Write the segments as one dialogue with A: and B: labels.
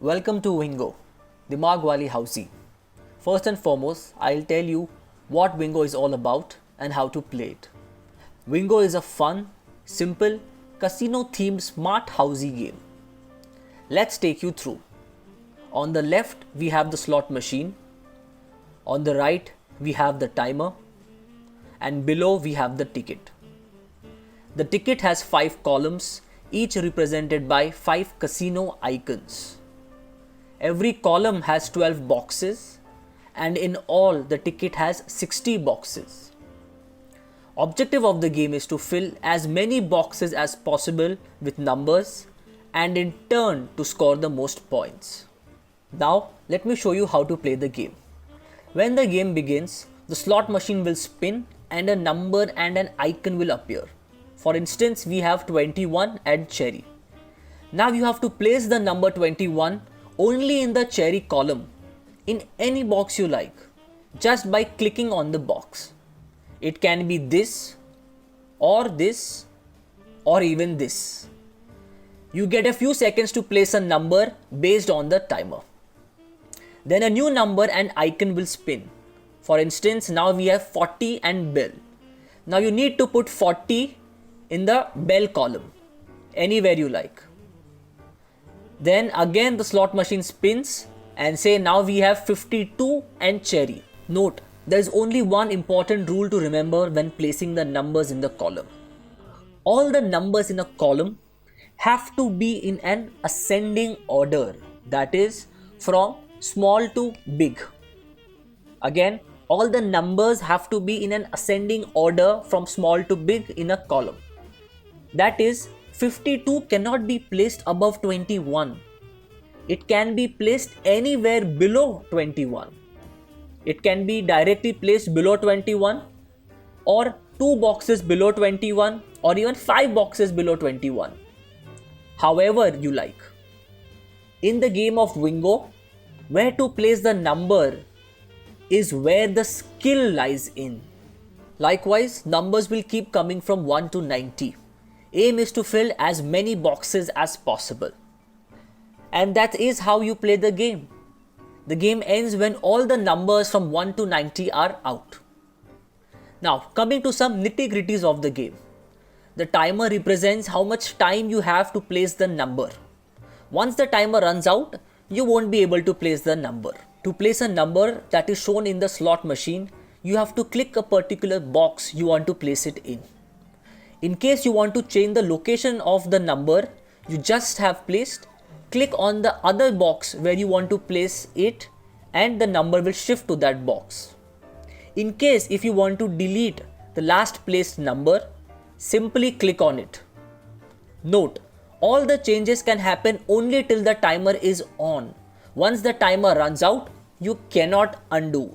A: Welcome to Wingo, the Wali Housey. First and foremost, I'll tell you what Wingo is all about and how to play it. Wingo is a fun, simple, casino-themed smart housey game. Let's take you through. On the left, we have the slot machine. On the right, we have the timer. And below, we have the ticket. The ticket has 5 columns, each represented by 5 casino icons. Every column has 12 boxes, and in all the ticket has 60 boxes. Objective of the game is to fill as many boxes as possible with numbers and in turn to score the most points. Now let me show you how to play the game. When the game begins, the slot machine will spin and a number and an icon will appear. For instance, we have 21 and cherry. Now you have to place the number 21 only in the cherry column in any box you like, just by clicking on the box. It can be this or even this. You get a few seconds to place a number based on the timer. Then a new number and icon will spin. For instance, now we have 40 and bell. Now you need to put 40 in the bell column, anywhere you like. Then again the slot machine spins and say now we have 52 and cherry. Note, there is only one important rule to remember when placing the numbers in the column. All the numbers in a column have to be in an ascending order, that is from small to big. Again, all the numbers have to be in an ascending order from small to big in a column. That is, 52 cannot be placed above 21. It can be placed anywhere below 21. It can be directly placed below 21 or 2 boxes below 21 or even 5 boxes below 21. However you like. In the game of Wingo, where to place the number is where the skill lies in. Likewise, numbers will keep coming from 1 to 90. Aim is to fill as many boxes as possible. And that is how you play the game. The game ends when all the numbers from 1 to 90 are out. Now, coming to some nitty-gritties of the game. The timer represents how much time you have to place the number. Once the timer runs out, you won't be able to place the number. To place a number that is shown in the slot machine, you have to click a particular box you want to place it in. In case you want to change the location of the number you just have placed, click on the other box where you want to place it and the number will shift to that box. In case if you want to delete the last placed number, simply click on it. Note, all the changes can happen only till the timer is on. Once the timer runs out, you cannot undo.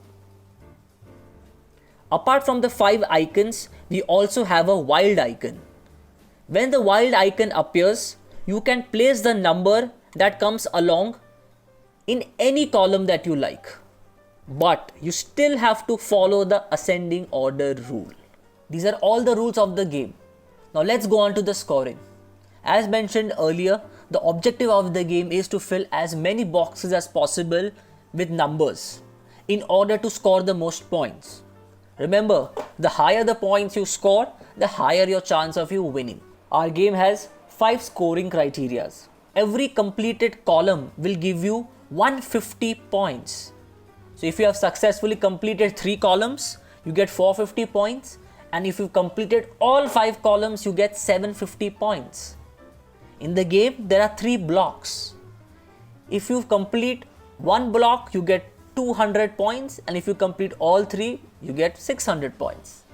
A: Apart from the 5 icons, we also have a wild icon. When the wild icon appears, you can place the number that comes along in any column that you like. But you still have to follow the ascending order rule. These are all the rules of the game. Now let's go on to the scoring. As mentioned earlier, the objective of the game is to fill as many boxes as possible with numbers in order to score the most points. Remember, the higher the points you score, the higher your chance of you winning. Our game has 5 scoring criteria. Every completed column will give you 150 points. So if you have successfully completed 3 columns, you get 450 points. And if you completed all 5 columns, you get 750 points. In the game, there are 3 blocks. If you complete one block, you get 200 points, and if you complete all 3, you get 600 points.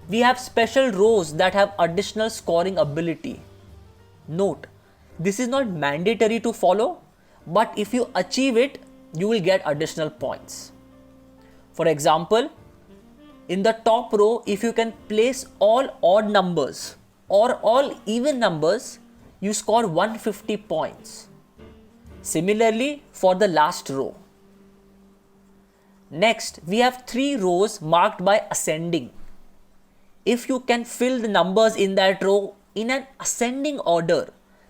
A: We have special rows that have additional scoring ability. Note, this is not mandatory to follow, but if you achieve it, you will get additional points. For example, in the top row, if you can place all odd numbers or all even numbers, you score 150 points. Similarly, for the last row. Next, we have 3 rows marked by ascending. If you can fill the numbers in that row in an ascending order,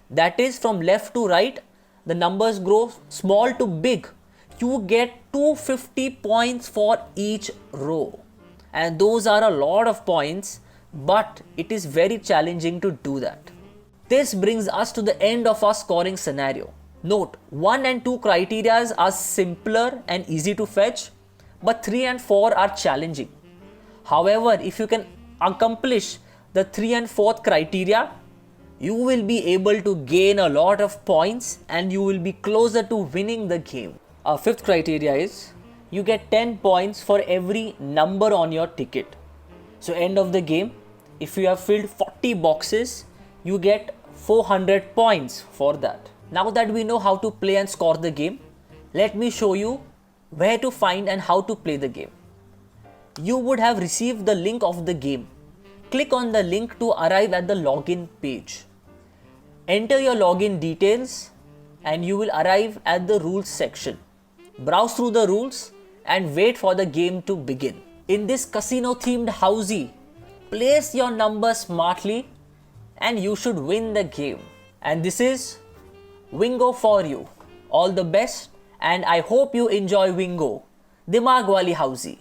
A: that is from left to right, the numbers grow small to big, you get 250 points for each row. And those are a lot of points, but it is very challenging to do that. This brings us to the end of our scoring scenario. Note, 1 and 2 criteria are simpler and easy to fetch, but 3 and 4 are challenging. However, if you can accomplish the 3 and 4th criteria, you will be able to gain a lot of points and you will be closer to winning the game. Our 5th criteria is you get 10 points for every number on your ticket. So end of the game, if you have filled 40 boxes, you get 400 points for that. Now that we know how to play and score the game, let me show you where to find and how to play the game. You would have received the link of the game. Click on the link to arrive at the login page. Enter your login details and you will arrive at the rules section. Browse through the rules and wait for the game to begin. In this casino themed housey, place your number smartly and you should win the game. And this is Wingo for you. All the best and I hope you enjoy Wingo, Dimag Wali Housey.